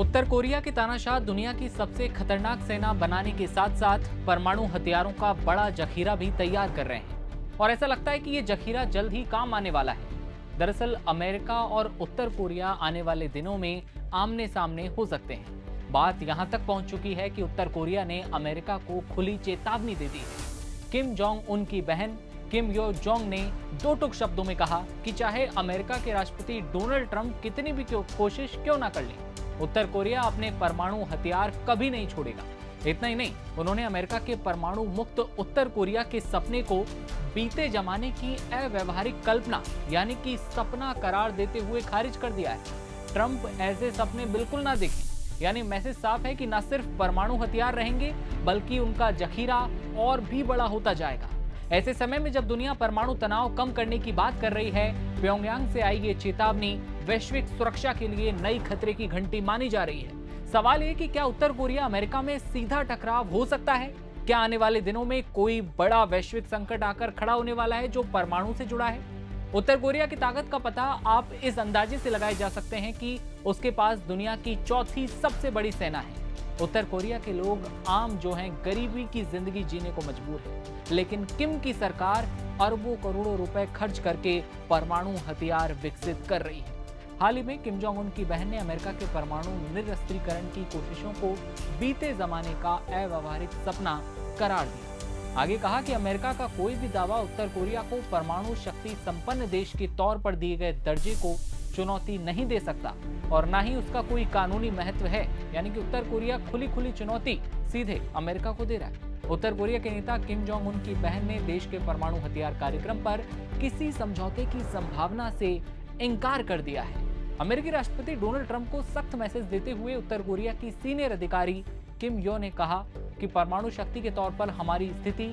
उत्तर Korea के तानाशाह दुनिया की सबसे खतरनाक सेना बनाने के साथ साथ परमाणु हथियारों का बड़ा जखीरा भी तैयार कर रहे हैं और ऐसा लगता है कि ये जखीरा जल्द ही काम आने वाला है। दरअसल अमेरिका और उत्तर कोरिया आने वाले दिनों में आमने सामने हो सकते हैं। बात यहां तक पहुंच चुकी है कि उत्तर कोरिया ने अमेरिका को खुली चेतावनी दे दी है। किम जोंग उन की बहन किम यो जोंग ने दो टूक शब्दों में कहा कि चाहे अमेरिका के राष्ट्रपति डोनाल्ड ट्रंप कितनी भी कोशिश क्यों ना कर ले, उत्तर कोरिया अपने परमाणु हथियार कभी नहीं छोड़ेगा। इतना ही नहीं, उन्होंने अमेरिका के परमाणु मुक्त उत्तर कोरिया के सपने को बीते जमाने की अव्यवहारिक कल्पना यानी कि सपना करार देते हुए खारिज कर दिया है। ट्रंप ऐसे सपने बिल्कुल ना देखें, यानी मैसेज साफ है कि न सिर्फ परमाणु हथियार रहेंगे बल्कि उनका जखीरा और भी बड़ा होता जाएगा। ऐसे समय में जब दुनिया परमाणु तनाव कम करने की बात कर रही है, प्योंगयांग से आई ये चेतावनी वैश्विक सुरक्षा के लिए नई खतरे की घंटी मानी जा रही है। सवाल ये कि क्या उत्तर कोरिया अमेरिका में सीधा टकराव हो सकता है? क्या आने वाले दिनों में कोई बड़ा वैश्विक संकट आकर खड़ा होने वाला है जो परमाणु से जुड़ा है? उत्तर कोरिया की ताकत का पता आप इस अंदाजे से लगाए जा सकते हैं कि उसके पास दुनिया की चौथी सबसे बड़ी सेना है। उत्तर कोरिया के लोग आम जो हैं गरीबी की जिंदगी जीने को मजबूर है, लेकिन किम की सरकार अरबों करोड़ों रुपए खर्च करके परमाणु हथियार विकसित कर रही है। हाल ही में किम जोंग उन की बहन ने अमेरिका के परमाणु निरस्त्रीकरण की कोशिशों को बीते जमाने का अव्यवहारिक सपना करार दिया। आगे कहा कि अमेरिका का कोई भी दावा उत्तर कोरिया को परमाणु शक्ति संपन्न देश के तौर पर दिए गए दर्जे को चुनौती नहीं दे सकता और ना ही उसका कोई कानूनी महत्व है, यानी कि उत्तर कोरिया खुली चुनौती सीधे अमेरिका को दे रहा है। उत्तर कोरिया के नेता किम जोंग उन की बहन ने देश के परमाणु हथियार कार्यक्रम पर किसी समझौते की संभावना से इनकार कर दिया है। अमेरिकी राष्ट्रपति डोनाल्ड ट्रंप को सख्त मैसेज देते हुए उत्तर कोरिया की सीनियर अधिकारी किम यो ने कहा कि परमाणु शक्ति के तौर पर हमारी स्थिति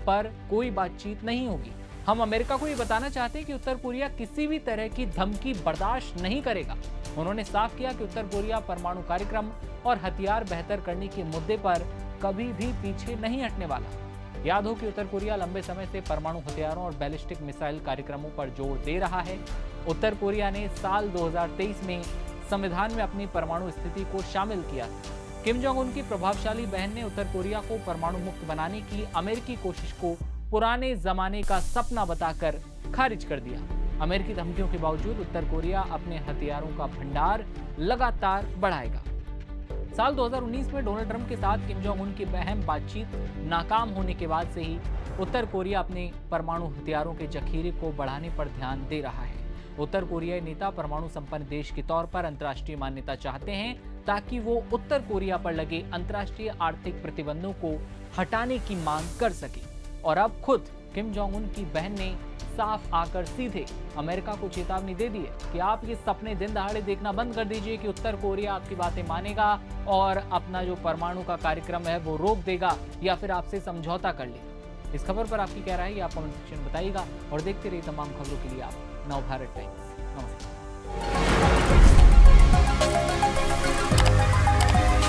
पर कोई बातचीत नहीं होगी। हम अमेरिका को ये बताना चाहते हैं कि उत्तर कोरिया किसी भी तरह की धमकी बर्दाश्त नहीं करेगा। उन्होंने साफ किया कि उत्तर कोरिया परमाणु कार्यक्रम और हथियार बेहतर करने के मुद्दे पर कभी भी पीछे नहीं हटने वाला। याद हो कि उत्तर कोरिया लंबे समय से परमाणु हथियारों और बैलिस्टिक मिसाइल कार्यक्रमों पर जोर दे रहा है। उत्तर कोरिया ने साल 2023 में संविधान में अपनी परमाणु स्थिति को शामिल किया। किम जोंग उन की प्रभावशाली बहन ने उत्तर कोरिया को परमाणु मुक्त बनाने की अमेरिकी कोशिश को पुराने जमाने का सपना बताकर खारिज कर दिया। अमेरिकी धमकियों के बावजूद उत्तर कोरिया अपने हथियारों का भंडार लगातार बढ़ाएगा। साल 2019 में डोनाल्ड ट्रंप के साथ किम जोंग उन की अहम बातचीत नाकाम होने के बाद से ही उत्तर कोरिया अपने परमाणु हथियारों के जखीरे को बढ़ाने पर ध्यान दे रहा है। उत्तर कोरियाई नेता परमाणु संपन्न देश के तौर पर अंतर्राष्ट्रीय मान्यता चाहते हैं ताकि वो उत्तर कोरिया पर लगे अंतर्राष्ट्रीय आर्थिक प्रतिबंधों को हटाने की मांग कर सके। और अब खुद किम जोंग उन की बहन ने साफ आकर सीधे अमेरिका को चेतावनी दे दी है कि आप ये सपने दिन दहाड़े देखना बंद कर दीजिए कि उत्तर कोरिया आपकी बातें मानेगा और अपना जो परमाणु का कार्यक्रम है वो रोक देगा या फिर आपसे समझौता कर लेगा। इस खबर पर आपकी क्या राय है, आप कमेंट सेक्शन में बताइएगा और देखते रहिए तमाम खबरों के लिए आप नवभारत टाइम्स। नमस्कार।